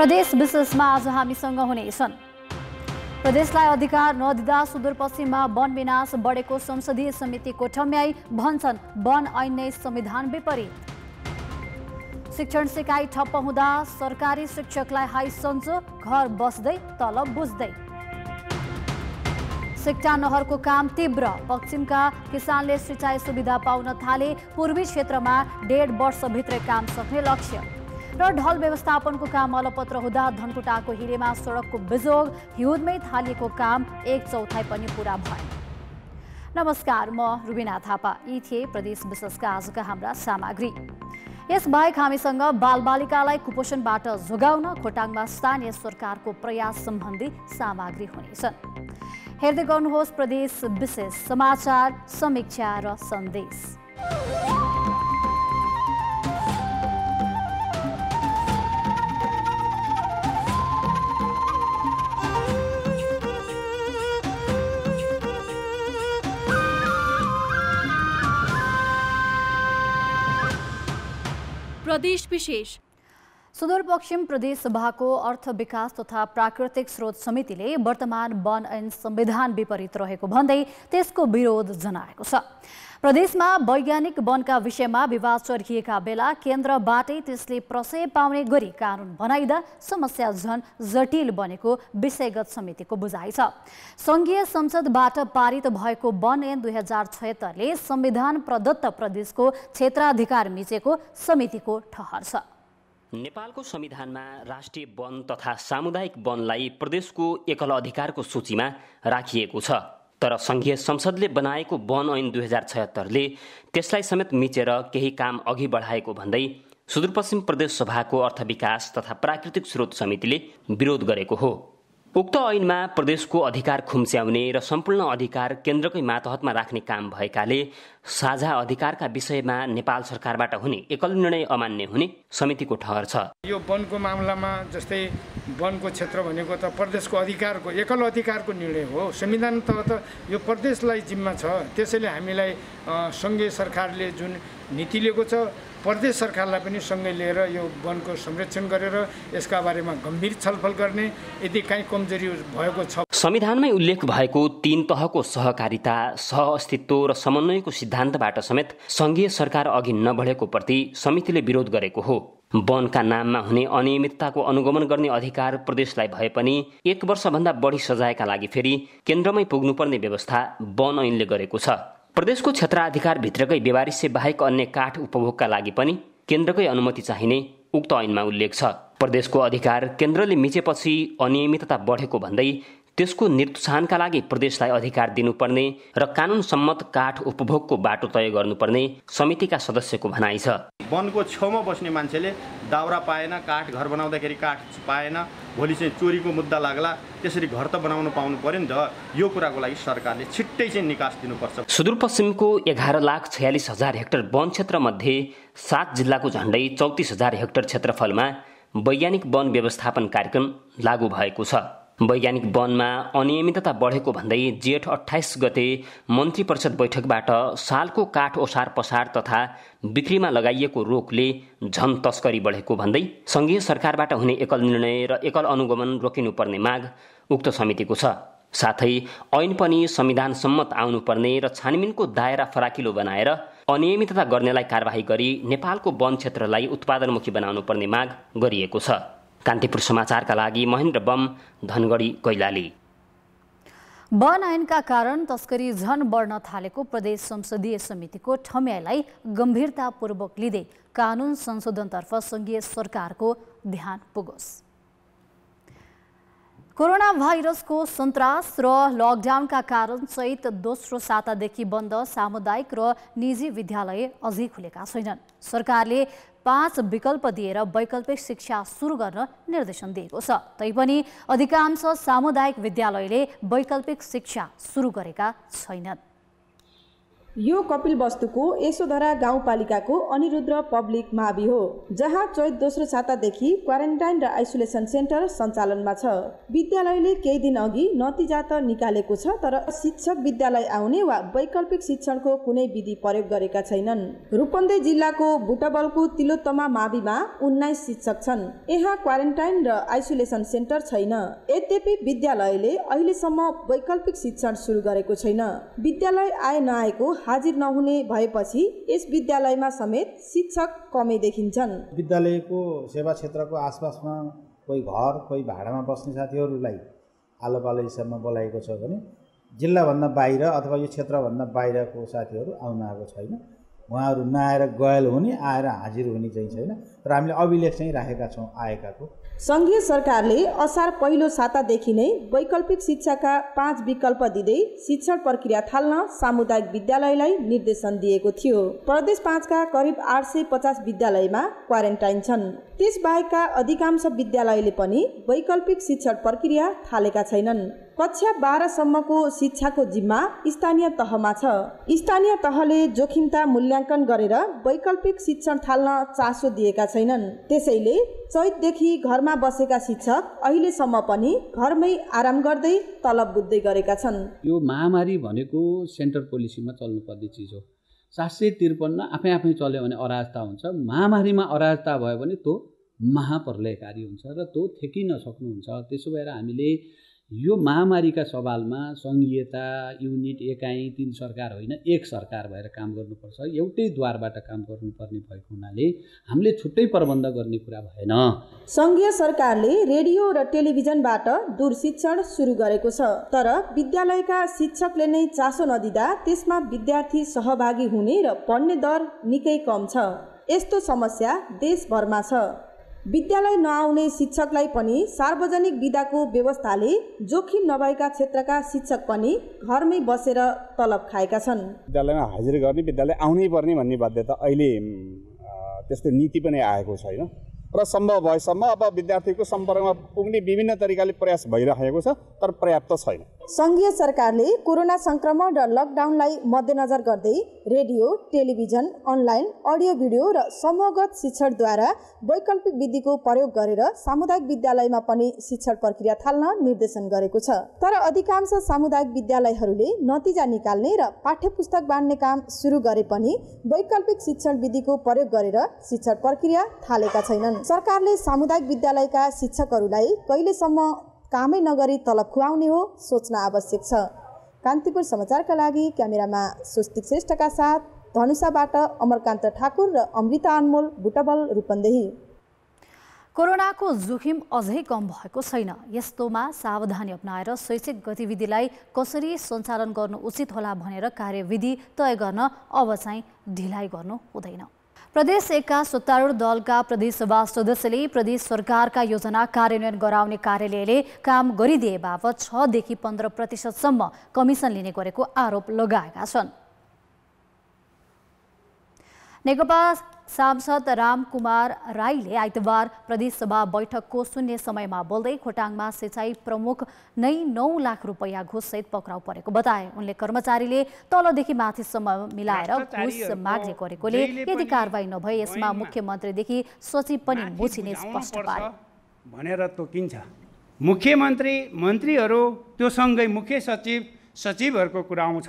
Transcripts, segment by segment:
प्रदेश विशेषमा आज हामीसँग हुनेछन्। प्रदेशलाई अधिकार नदिँदा सुदूरपश्चिममा वन विनाश बढेको संसदीय समितिको ठम्याई, भन्छन् वन ऐन नै संविधान विपरीत। शिक्षण सिकाइ ठप्प हुँदा सरकारी शिक्षकलाई हाई सन्चो, घर बस्दै तलब बुझ्दै। सिक्टा नहरको काम तीव्र, पश्चिमका किसानले सिँचाइ सुविधा पाउन थाले। पूर्वी क्षेत्रमा 1.5 वर्षभित्रै काम सक्ने लक्ष्य। र ढल व्यवस्थापनको काम अलपत्र हुँदा धनकुटाको हिरेमा सडकको बिजोग, हिउँदमै थालिएको काम 1/4 पनि पूरा भएन। नमस्कार, म रुबिना थापा। यी थिए प्रदेश विशेषका आजका हाम्रा सामग्री। यसबाहेक हामीसँग बालबालिकालाई कुपोषणबाट जोगाउन खोटाङमा स्थानीय सरकारको प्रयास सम्बन्धी सामग्री हुनेछन्। हेर्दै गर्नुहोस् प्रदेश विशेष समाचार, समीक्षा र सन्देश। प्रदेश विशेष। सुदूरपश्चिम प्रदेश सभाको अर्थ विकास तथा प्राकृतिक स्रोत समितिले वर्तमान वन ऐन संविधान विपरीत रहेको भन्दै त्यसको विरोध जनाएको छ। प्रदेशमा वैज्ञानिक वनका विषयमा विवाद चर्किएका बेला केन्द्रबाटै त्यसले प्रशय पाउने गरी कानुन बनाइदा समस्या झन जटिल बनेको विषयगत समितिको बुझाइ छ। संघीय संसदबाट पारित भएको वन ऐन 2076ले संविधान प्रदत्त प्रदेशको क्षेत्राधिकार मिचेको समितिको ठहर छ। नेपालको संविधानमा राष्ट्रिय वन तथा सामुदायिक वनलाई प्रदेशको एकल अधिकारको सूचीमा राखिएको छ। तर संघीय संसदले बनाएको वन ऐन 2076ले त्यसलाई समेत मिचेर केही काम अघि बढाएको भन्दै सुदूरपश्चिम प्रदेश सभाको अर्थ विकास तथा प्राकृतिक स्रोत समितिले विरोध गरेको हो। उक्त ऐनमा प्रदेशको अधिकार खुम्च्याउने र सम्पूर्ण अधिकार केन्द्रकै मातहतमा राख्ने काम भएकाले साझा अधिकारका विषयमा नेपाल सरकारबाट हुने एकल निर्णय अमान्य हुने समितिको ठहर छ। यो वनको मामलामा जस्तै वनको क्षेत्र भनेको त प्रदेशको अधिकारको एकल अधिकारको निर्णय हो। संविधान त यो प्रदेशलाई जिम्मा छ। त्यसैले हामीलाई सङ्घीय सरकारले जुन नीति लिएको छ, प्रदेश सरकारलाई पनि सँगै लिएर यो वनको संरक्षण गरेर यसका बारेमा गम्भीर छलफल गर्ने, यदि काहीँ कमजोरी भएको छ। संविधानमै उल्लेख भएको 3 तहको सहकारिता, सहअस्तित्व र समन्वयको सिद्धान्तबाट समेत संघीय सरकार अघि नबढेको प्रति समितिले विरोध गरेको हो। वनका नाममा हुने अनियमितताको अनुगमन गर्ने अधिकार प्रदेशलाई भए पनि 1 वर्षभन्दा बढी सजायका लागि फेरि केन्द्रमै पुग्नुपर्ने व्यवस्था वन ऐनले गरेको छ। प्रदेशको क्षेत्राधिकार भित्रकै बेवारिसे बाहेक अन्य काठ उपभोगका लागि पनि केन्द्रकै अनुमति चाहिने उक्त ऐनमा उल्लेख छ। प्रदेशको अधिकार केन्द्रले मिचेपछि अनियमितता बढेको भन्दै त्यसको निर्तुसानका लागि प्रदेशलाई अधिकार दिनुपर्ने र कानुन सम्मत काठ उपभोगको बाटो तय गर्नुपर्ने समितिका सदस्यको भनाइ छ। वनको छेउमा बस्ने मान्छेले दाउरा पाएन, काठ घर बनाउँदाखेरि काठ पाएन, भोलि चाहिँ चोरीको मुद्दा लाग्ला, त्यसरी घर त बनाउनु पाउनु पर्यो नि त। यो कुराको लागि सरकारले छिट्टै चाहिँ निकास दिनुपर्छ। सुदूरपश्चिमको 11,46,000 हेक्टर वन क्षेत्र मध्ये 7 जिल्लाको झण्डै 34,000 हेक्टर क्षेत्रफलमा वैज्ञानिक वन व्यवस्थापन कार्यक्रम लागू भएको छ। वैज्ञानिक वनमा अनियमितता बढेको भन्दै जेठ 28 गते मन्त्री परिषद बैठकबाट सालको काठ ओसार पसार तथा बिक्रीमा लगाइएको रोकले झन तस्करी बढेको भन्दै संघीय सरकारबाट हुने एकल निर्णय र एकल अनुगमन रोकिनुपर्ने माग उक्त समितिको छ। साथै ऐन पनि संविधान सम्मत आउनुपर्ने र छानबिनको दायरा फराकिलो बनाएर अनियमितता गर्नेलाई कारबाही गरी नेपालको वन क्षेत्रलाई उत्पादनमुखी बनाउनु पर्ने माग गरिएको छ। कान्तिपुर समाचारका लागि महेन्द्र बम, धनगढी, कैलाली। वन ऐनका कारण तस्करी झन बढ्न थालेको प्रदेश संसदीय समितिको ठम्याइलाई गम्भीरतापूर्वक लिँदै कानुन संशोधनतर्फ संघीय सरकारको ध्यान पुगोस्। कोरोना भाइरसको सन्तास र लकडाउनका कारण चैत दोस्रो सातादेखि बन्द सामुदायिक र निजी विद्यालय अझै खुलेका छैनन्। सरकारले 5 विकल्प दिएर वैकल्पिक शिक्षा सुरु गर्न निर्देशन दिएको छ। तैपनि अधिकांश सामुदायिक विद्यालयले वैकल्पिक शिक्षा सुरु गरेका छैनन्। यो कपिलवस्तुको यशोधरा गाउँपालिकाको अनिरुद्ध पब्लिक मावि हो, जहाँ चैत दोस्रो सातादेखि क्वारेन्टाइन र आइसोलेसन सेन्टर सञ्चालनमा छ। विद्यालयले केही दिन अघि नतिजा त निकालेको छ, तर शिक्षक विद्यालय आउने वा वैकल्पिक शिक्षणको कुनै विधि प्रयोग गरेका छैनन्। रूपन्देही जिल्लाको बुटबलको तिलोत्तमा माविमा 19 शिक्षक छन्। यहाँ क्वारेन्टाइन र आइसोलेसन सेन्टर छैन। यद्यपि विद्यालयले अहिलेसम्म वैकल्पिक शिक्षण सुरु गरेको छैन। विद्यालय आए नआएको हाजिर नहुने भएपछि यस विद्यालयमा समेत शिक्षक कमै देखिन्छन्। विद्यालयको सेवा क्षेत्रको आसपासमा कोही घर कोही भाडामा बस्ने साथीहरूलाई आलो पालो हिसाबमा बोलाएको छ भने जिल्लाभन्दा बाहिर अथवा यो क्षेत्रभन्दा बाहिरको साथीहरू आउन आएको छैन। उहाँहरू नआएर गयल हुने, आएर हाजिर हुने चाहिँ छैन। तर हामीले अभिलेख चाहिँ राखेका छौँ आएकाको। सङ्घीय सरकारले असार पहिलो सातादेखि नै वैकल्पिक शिक्षाका 5 विकल्प दिँदै शिक्षण प्रक्रिया थाल्न सामुदायिक विद्यालयलाई निर्देशन दिएको थियो। प्रदेश 5 का करिब 850 विद्यालयमा क्वारेन्टाइन छन्। त्यसबाहेकका अधिकांश विद्यालयले पनि वैकल्पिक शिक्षण प्रक्रिया थालेका छैनन्। कक्षा 12 सम्मको शिक्षाको जिम्मा स्थानीय तहमा छ। स्थानीय तहले जोखिमता मूल्याङ्कन गरेर वैकल्पिक शिक्षण थाल्न चासो दिएका छैनन्। त्यसैले चैतदेखि घरमा बसेका शिक्षक अहिलेसम्म पनि घरमै आराम गर्दै तलब बुझ्दै गरेका छन्। यो महामारी भनेको सेन्टर पोलिसीमा चल्नुपर्ने चिज हो। 753 आफै चल्यो भने अराजकता हुन्छ। महामारीमा अराजकता भयो भने त्यो महाप्रलयकारी हुन्छ र त्यो ठेकिन सक्नुहुन्छ। त्यसो भएर हामीले यो महामारीका सवालमा सङ्घीयता, युनिट, एकाइ, 3 सरकार होइन, एक सरकार भएर काम गर्नुपर्छ। एउटै द्वारबाट काम गर्नुपर्ने भएको हुनाले हामीले छुट्टै प्रबन्ध गर्ने कुरा भएन। सङ्घीय सरकारले रेडियो र टेलिभिजनबाट दूर शिक्षण सुरु गरेको छ, तर विद्यालयका शिक्षकले नै चासो नदिँदा त्यसमा विद्यार्थी सहभागी हुने र पढ्ने दर निकै कम छ। यस्तो समस्या देशभरमा छ। विद्यालय नआउने शिक्षकलाई पनि सार्वजनिक बिदाको व्यवस्थाले जोखिम नभएका क्षेत्रका शिक्षक पनि घरमै बसेर तलब खाएका छन्। विद्यालयमा हाजिर गर्ने, विद्यालय आउनै पर्ने भन्ने बाध्यता अहिले त्यस्तो नीति पनि आएको छैन र सम्भव भएसम्म अब विद्यार्थीको सम्पर्कमा पुग्ने विभिन्न तरिकाले प्रयास भइरहेको छ, तर पर्याप्त छैन। सङ्घीय सरकारले कोरोना संक्रमण र लकडाउनलाई मध्यनजर गर्दै radio, television, online, audio video र समूहगत शिक्षणद्वारा वैकल्पिक विधिको प्रयोग गरेर सामुदायिक विद्यालयमा पनि शिक्षण प्रक्रिया थाल्न निर्देशन गरेको छ। तर अधिकांश सामुदायिक विद्यालयहरूले नतिजा निकाल्ने र पाठ्यपुस्तक बाँड्ने काम सुरु गरे पनि वैकल्पिक शिक्षण विधिको प्रयोग गरेर शिक्षण प्रक्रिया थालेका छैनन्। सरकारले सामुदायिक विद्यालयका शिक्षकहरूलाई कहिलेसम्म कामै नगरी तलब खुवाउने हो सोच्न आवश्यक छ। कान्तिपुर समाचारका लागि क्यामेरामा स्वस्तिक श्रेष्ठका साथ धनुषाबाट अमरकान्त ठाकुर र अमृता अनमोल, बुटबल, रूपन्देही। कोरोनाको जोखिम अझै कम भएको छैन। यस्तोमा सावधानी अपनाएर शैक्षिक गतिविधिलाई कसरी सञ्चालन गर्नु उचित होला भनेर कार्यविधि तय गर्न अब चाहिँ ढिलाइ गर्नु हुँदैन। प्रदेश 1 का सत्तारूढ दलका प्रदेशसभा सदस्यले प्रदेश सरकारका योजना कार्यान्वयन गराउने कार्यालयले काम गरिदिए बापत 6 देखि 15% कमिसन लिने गरेको आरोप लगाएका छन्। नेकपा सांसद रामकुमार राईले आइतबार प्रदेशसभा बैठकको शून्य समयमा बोल्दै खोटाङमा सिँचाइ प्रमुख नै 9 लाख रुपैयाँ घुससहित पक्राउ परेको बताए। उनले कर्मचारीले तलदेखि माथिसम्म मिलाएर घुस माग्ने गरेकोले यदि कारबाही नभए यसमा मुख्यमन्त्रीदेखि सचिव पनि मुछिने स्पष्ट पारे भनेर तोकिन्छ। मुख्यमन्त्री, मन्त्रीहरू, त्यो सँगै मुख्य सचिव, सचिवहरूको कुरा आउँछ।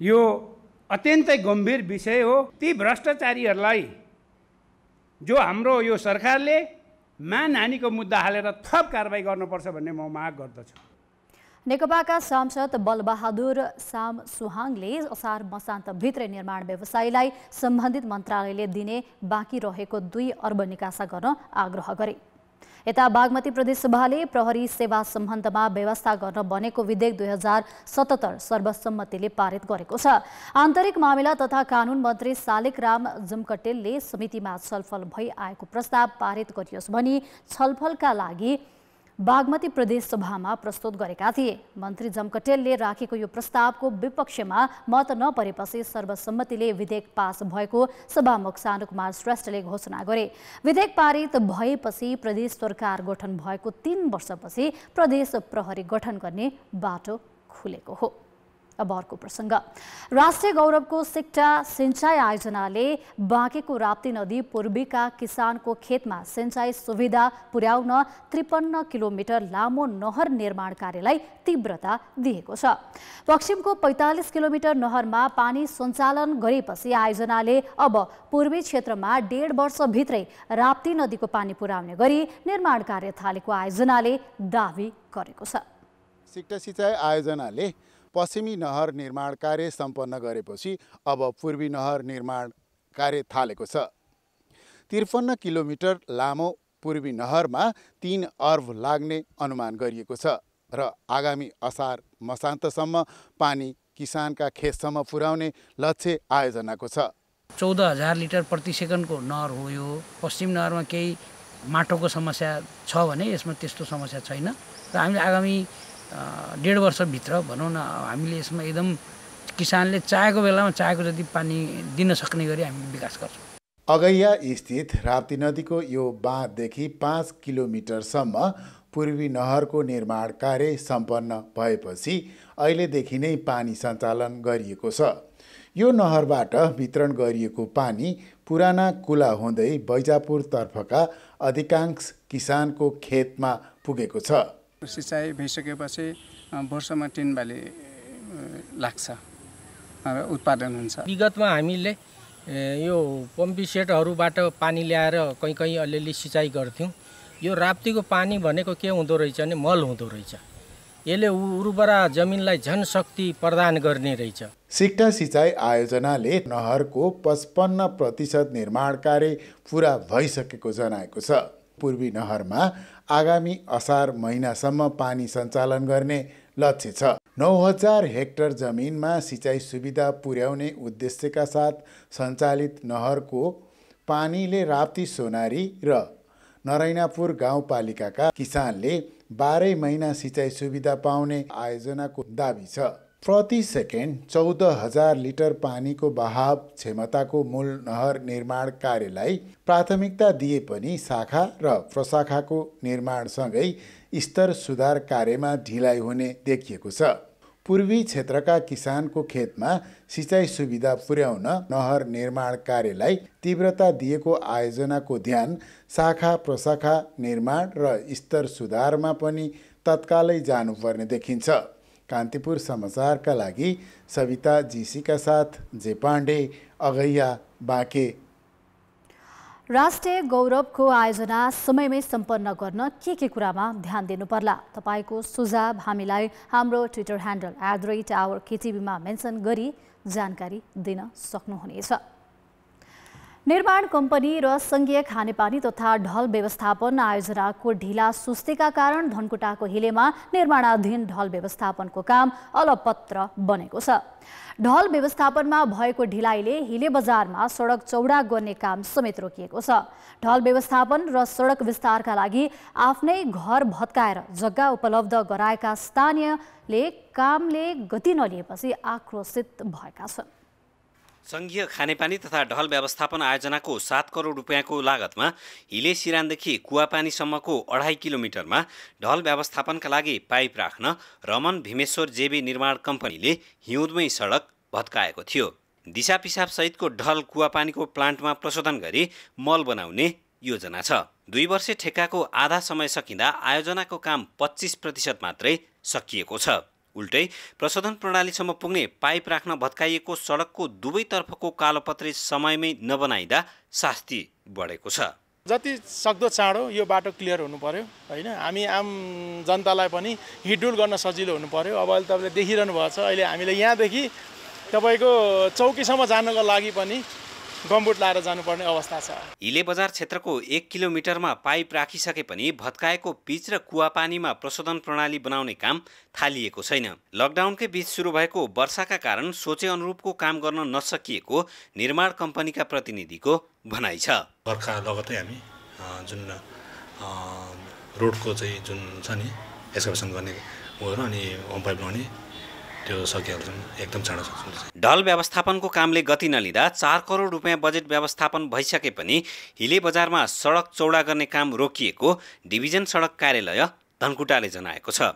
यो अत्यन्तै गम्भीर विषय हो। ती भ्रष्टाचारीहरूलाई जो हाम्रो यो सरकारले मानहानिको मुद्दा हालेर थप कारबाही गर्नुपर्छ भन्ने म माग गर्दछु। नेकपाका सांसद बलबहादुर सामसुहाङले असार मसान्तभित्रै निर्माण व्यवसायीलाई सम्बन्धित मन्त्रालयले दिने बाँकी रहेको 2 अर्ब निकासा गर्न आग्रह गरे। यता बागमती प्रदेशसभाले प्रहरी सेवा सम्बन्धमा व्यवस्था गर्न बनेको विधेयक 2077 सर्वसम्मतिले पारित गरेको छ। आन्तरिक मामिला तथा कानुन मन्त्री शालिग्राम जमकटेलले समितिमा छलफल भई आएको प्रस्ताव पारित गरियोस् भनी छलफलका लागि बागमती प्रदेशसभामा प्रस्तुत गरेका थिए। मन्त्री जमकटेलले राखेको यो प्रस्तावको विपक्षमा मत नपरेपछि सर्वसम्मतिले विधेयक पास भएको सभामुख सानुकुमार श्रेष्ठले घोषणा गरे। विधेयक पारित भएपछि प्रदेश सरकार गठन भएको 3 वर्षपछि प्रदेश प्रहरी गठन गर्ने बाटो खुलेको हो। अब अर्को प्रसङ्ग। राष्ट्रिय गौरवको सिक्टा सिंचाई आयोजनाले बाँकेको राप्ती नदी पूर्वीका किसानको खेतमा सिंचाई सुविधा पुर्याउन 53 किलोमिटर लामो नहर निर्माण कार्यलाई तीव्रता दिएको छ। पश्चिमको 45 किलोमिटर नहरमा पानी सञ्चालन गरेपछि आयोजनाले अब पूर्वी क्षेत्रमा 1.5 वर्षभित्रै राप्ती नदीको पानी पुर्याउने गरी निर्माण कार्य थालेको आयोजनाले दावी गरेको छ। सिक्टा सिंचाई आयोजनाले पश्चिमी नहर निर्माण कार्य सम्पन्न गरेपछि अब पूर्वी नहर निर्माण कार्य थालेको छ। 53 किलोमिटर लामो पूर्वी नहरमा 3 अर्ब लाग्ने अनुमान गरिएको छ र आगामी असार मसान्तसम्म पानी किसानका खेतसम्म पुर्याउने लक्ष्य आयोजनाको छ। 14,000 लिटर प्रति सेकेन्डको नहर हो यो। पश्चिम नहरमा केही माटोको समस्या छ भने यसमा त्यस्तो समस्या छैन र हामीले आगामी 1.5 वर्षभित्र भनौँ न हामीले यसमा एकदम किसानले चाहेको बेलामा चाहेको जति पानी दिन सक्ने गरी हामीले विकास गर्छौँ। अगैया स्थित राप्ती नदीको यो बाँधदेखि 5 किलोमिटरसम्म पूर्वी नहरको निर्माण कार्य सम्पन्न भएपछि अहिलेदेखि नै पानी सञ्चालन गरिएको छ। यो नहरबाट वितरण गरिएको पानी पुराना कुला हुँदै बैजापुरतर्फका अधिकांश किसानको खेतमा पुगेको छ। सिँचाइ भइसकेपछि वर्षमा 3 बाली लाग्छ उत्पादन हुन्छ। विगतमा हामीले यो पम्पी सेटहरूबाट पानी ल्याएर कहीँ अलिअलि सिँचाइ गर्थ्यौँ। यो राप्तीको पानी भनेको के हुँदो रहेछ भने मल हुँदो रहेछ। यसले उर्वरा जमिनलाई झन शक्ति प्रदान गर्ने रहेछ। सिक्टा सिंचाई आयोजनाले नहरको 55% निर्माण कार्य पुरा भइसकेको जनाएको छ। पूर्वी नहरमा आगामी असार महिनासम्म पानी सञ्चालन गर्ने लक्ष्य छ। 9,000 हेक्टर जमिनमा सिँचाइ सुविधा पुर्याउने उद्देश्यका साथ सञ्चालित नहरको पानीले राप्ती सोनारी र नरैनापुर गाउँपालिकाका किसानले 12 महिना सिँचाइ सुविधा पाउने आयोजनाको दाबी छ। प्रति सेकेन्ड 14,000 लिटर पानीको बहाव क्षमताको मूल नहर निर्माण कार्यलाई प्राथमिकता दिए पनि शाखा र प्रशाखाको निर्माणसँगै स्तर सुधार कार्यमा ढिलाइ हुने देखिएको छ। पूर्वी क्षेत्रका किसानको खेतमा सिँचाइ सुविधा पुर्याउन नहर निर्माण कार्यलाई तीव्रता दिएको आयोजनाको ध्यान शाखा प्रशाखा निर्माण र स्तर सुधारमा पनि तत्कालै जानुपर्ने देखिन्छ। कान्तिपुर समाचारका लागि सविता जीसीका साथ जे पाण्डे, अगैया, बाँके। राष्ट्रिय गौरवको आयोजना समयमै सम्पन्न गर्न के कुरामा ध्यान दिनु पर्ला? तपाईको सुझाव हामीलाई हाम्रो ट्विटर ह्यान्डल @OurKTVमा मेन्सन गरी जानकारी दिन सक्नुहुनेछ। निर्माण कम्पनी र सङ्घीय खानेपानी तथा ढल व्यवस्थापन आयोजनाको ढिला सुस्तीका कारण धनकुटाको हिलेमा निर्माणाधीन ढल व्यवस्थापनको काम अलपत्र बनेको छ। ढल व्यवस्थापनमा भएको ढिलाइले हिले बजारमा सडक चौडा गर्ने काम समेत रोकिएको छ। ढल व्यवस्थापन र सडक विस्तारका लागि आफ्नै घर भत्काएर जग्गा उपलब्ध गराएका स्थानीयले कामले गति नलिएपछि आक्रोशित भएका छन्। सङ्घीय खानेपानी तथा ढल व्यवस्थापन आयोजनाको 7 करोड रुपियाँको लागतमा हिले सिरानदेखि कुवापानीसम्मको 2.5 किलोमिटरमा ढल व्यवस्थापनका लागि पाइप राख्न रमन भीमेश्वर जेबी निर्माण कम्पनीले हिउँदमै सडक भत्काएको थियो। दिशा पिसाब सहितको ढल कुवापानीको प्लान्टमा प्रशोधन गरी मल बनाउने योजना छ। 2 वर्षे ठेक्काको आधा समय सकिँदा आयोजनाको काम 25% मात्रै सकिएको छ। उल्टै प्रशोधन प्रणालीसम्म पुग्ने पाइप राख्न भत्काइएको सडकको दुवैतर्फको कालोपत्रे समयमै नबनाइदा शास्ति बढेको छ। जति सक्दो चाँडो यो बाटो क्लियर हुनु पर्यो हैन। हामी आम जनतालाई पनि हिडडुल गर्न सजिलो हुनु पर्यो। अब अहिले तपाईँले देखिरहनु भएको छ, अहिले हामीले यहाँदेखि तपाईँको चौकीसम्म जानको लागि पनि गम्बुट लाएर जानुपर्ने अवस्था छ। हिले बजार क्षेत्रको 1 किलोमिटरमा पाइप राखिसके पनि भत्काएको पिच र कुवापानीमा प्रशोधन प्रणाली बनाउने काम थालिएको छैन। लकडाउनकै बीच सुरु भएको वर्षाका कारण सोचे अनुरूपको काम गर्न नसकिएको निर्माण कम्पनीका प्रतिनिधिको भनाइ छ। बर्खा लगतै हामी जुन रोडको चाहिँ जुन छ नि एक्सकभेसन गर्ने उयोहरू अनि होम पाइप लगाउने त्यो सकिहाल्छौँ, एकदम चाँडो सक्छौँ। ढल व्यवस्थापनको कामले गति नलिँदा 4 करोड रुपियाँ बजेट व्यवस्थापन भइसके पनि हिले बजारमा सडक चौडा गर्ने काम रोकिएको डिभिजन सडक कार्यालय धनकुटाले जनाएको छ।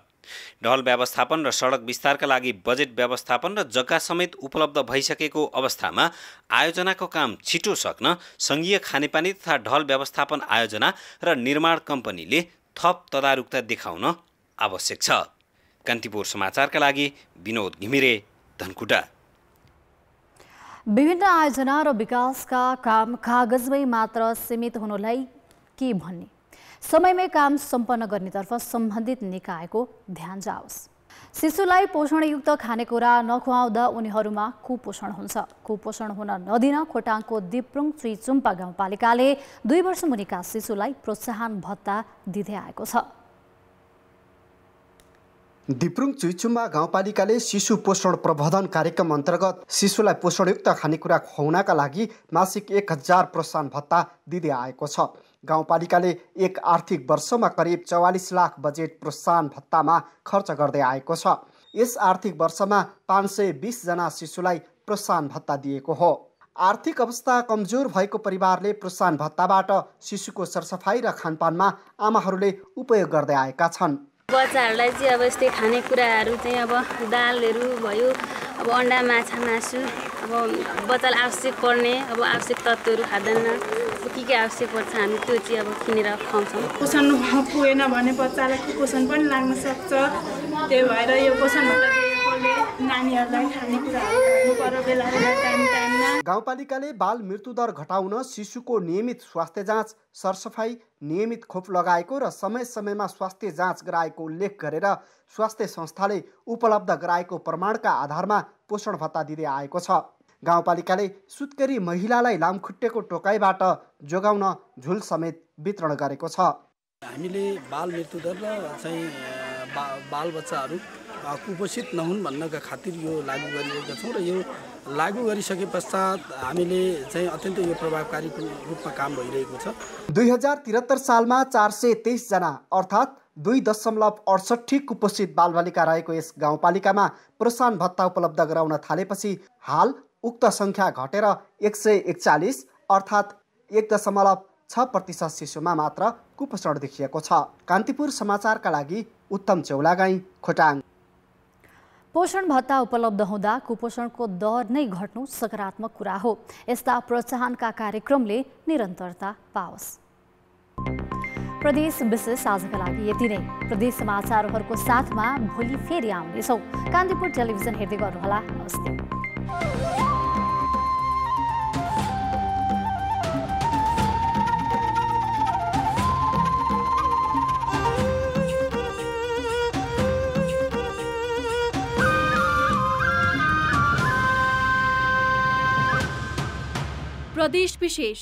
ढल व्यवस्थापन र सडक विस्तारका लागि बजेट व्यवस्थापन र जग्गा समेत उपलब्ध भइसकेको अवस्थामा आयोजनाको काम छिटो सक्न सङ्घीय खानेपानी तथा ढल व्यवस्थापन आयोजना र निर्माण कम्पनीले थप तदारुकता देखाउन आवश्यक छ। कान्तिपुर समाचारका लागि विनोद घिमिरे, धनकुटा। विभिन्न आयोजना र विकासका काम कागजमै मात्र सीमित हुनुलाई के भन्ने? समयमै काम सम्पन्न गर्नेतर्फ सम्बन्धित निकायको ध्यान जाओस्। शिशुलाई पोषणयुक्त खानेकुरा नखुवाउँदा उनीहरूमा कुपोषण हुन्छ। कुपोषण हुन नदिन खोटाङको दिप्रुङ चुइचुम्पा गाउँपालिकाले 2 वर्ष मुनिका शिशुलाई प्रोत्साहन भत्ता दिँदै आएको छ। दिप्रुङ चुइचुम्बा गाउँपालिकाले शिशु पोषण प्रबन्धन कार्यक्रम अन्तर्गत शिशुलाई पोषणयुक्त खानेकुरा खुवाउनका लागि मासिक 1000 प्रोत्साहन भत्ता दिँदै आएको छ। गाउँपालिकाले एक आर्थिक वर्षमा करिब 44 लाख बजेट प्रोत्साहन भत्तामा खर्च गर्दै आएको छ। यस आर्थिक वर्षमा 520 जना शिशुलाई प्रोत्साहन भत्ता दिएको हो। आर्थिक अवस्था कमजोर भएको परिवारले प्रोत्साहन भत्ताबाट शिशुको सरसफाइ र खानपानमा आमाहरूले उपयोग गर्दै आएका छन्। बच्चाहरूलाई चाहिँ अब यस्तै खानेकुराहरू चाहिँ अब दालहरू भयो, अब अन्डा माछा मासु, अब बच्चालाई आवश्यक पर्ने अब आवश्यक तत्त्वहरू खाँदैन, के आवश्यक पर्छ हामी त्यो चाहिँ अब किनेर खुवाउँछौँ। पोषण पुगेन भने बच्चालाई कुपोषण पनि लाग्न सक्छ। त्यही भएर यो पोषण भत्ता दिएकोले नानीहरूलाई खानेकुराहरू खुवाउनु पर्यो बेला बेला टाइममा। गाउँपालिकाले बाल मृत्युदर घटाउन शिशुको नियमित स्वास्थ्य जाँच, सरसफाइ, नियमित खोप लगाएको र समय समयमा स्वास्थ्य जाँच गराएको उल्लेख गरेर स्वास्थ्य संस्थाले उपलब्ध गराएको प्रमाणका आधारमा पोषण भत्ता दिँदै आएको छ। गाउँपालिकाले सुत्केरी महिलालाई लामखुट्टेको टोकाइबाट जोगाउन झुल समेत वितरण गरेको छ। हामीले बाल मृत्युदर र चाहिँ बाल बच्चाहरू कुपोषित नहुन् भन्नका खातिर यो लागू गरिरहेका छौँ र यो लागू गरिसके पश्चात हामीले चाहिँ अत्यन्तै यो प्रभावकारी रूपमा काम भइरहेको छ। 2073 सालमा 423 जना अर्थात् 2.68 कुपोषित बालबालिका रहेको यस गाउँपालिकामा प्रोत्साहन भत्ता उपलब्ध गराउन थालेपछि हाल उक्त सङ्ख्या घटेर 141 अर्थात् 1.6% शिशुमा मात्र कुपोषण देखिएको छ। कान्तिपुर समाचारका लागि उत्तम चौलागाई, खोटाङ। पोषण भत्ता उपलब्ध हुँदा कुपोषणको दर नै घट्नु सकारात्मक कुरा हो। यस्ता प्रोत्साहनका कार्यक्रमले निरन्तरता पाओस्। प्रदेश विशेष आजका लागि यति नै। प्रदेश समाचारहरूको साथमा भोलि फेरि आउनेछौँ। कान्तिपुर टेलिभिजन हेर्दै गर्नुहोला। नमस्ते। प्रदेश विशेष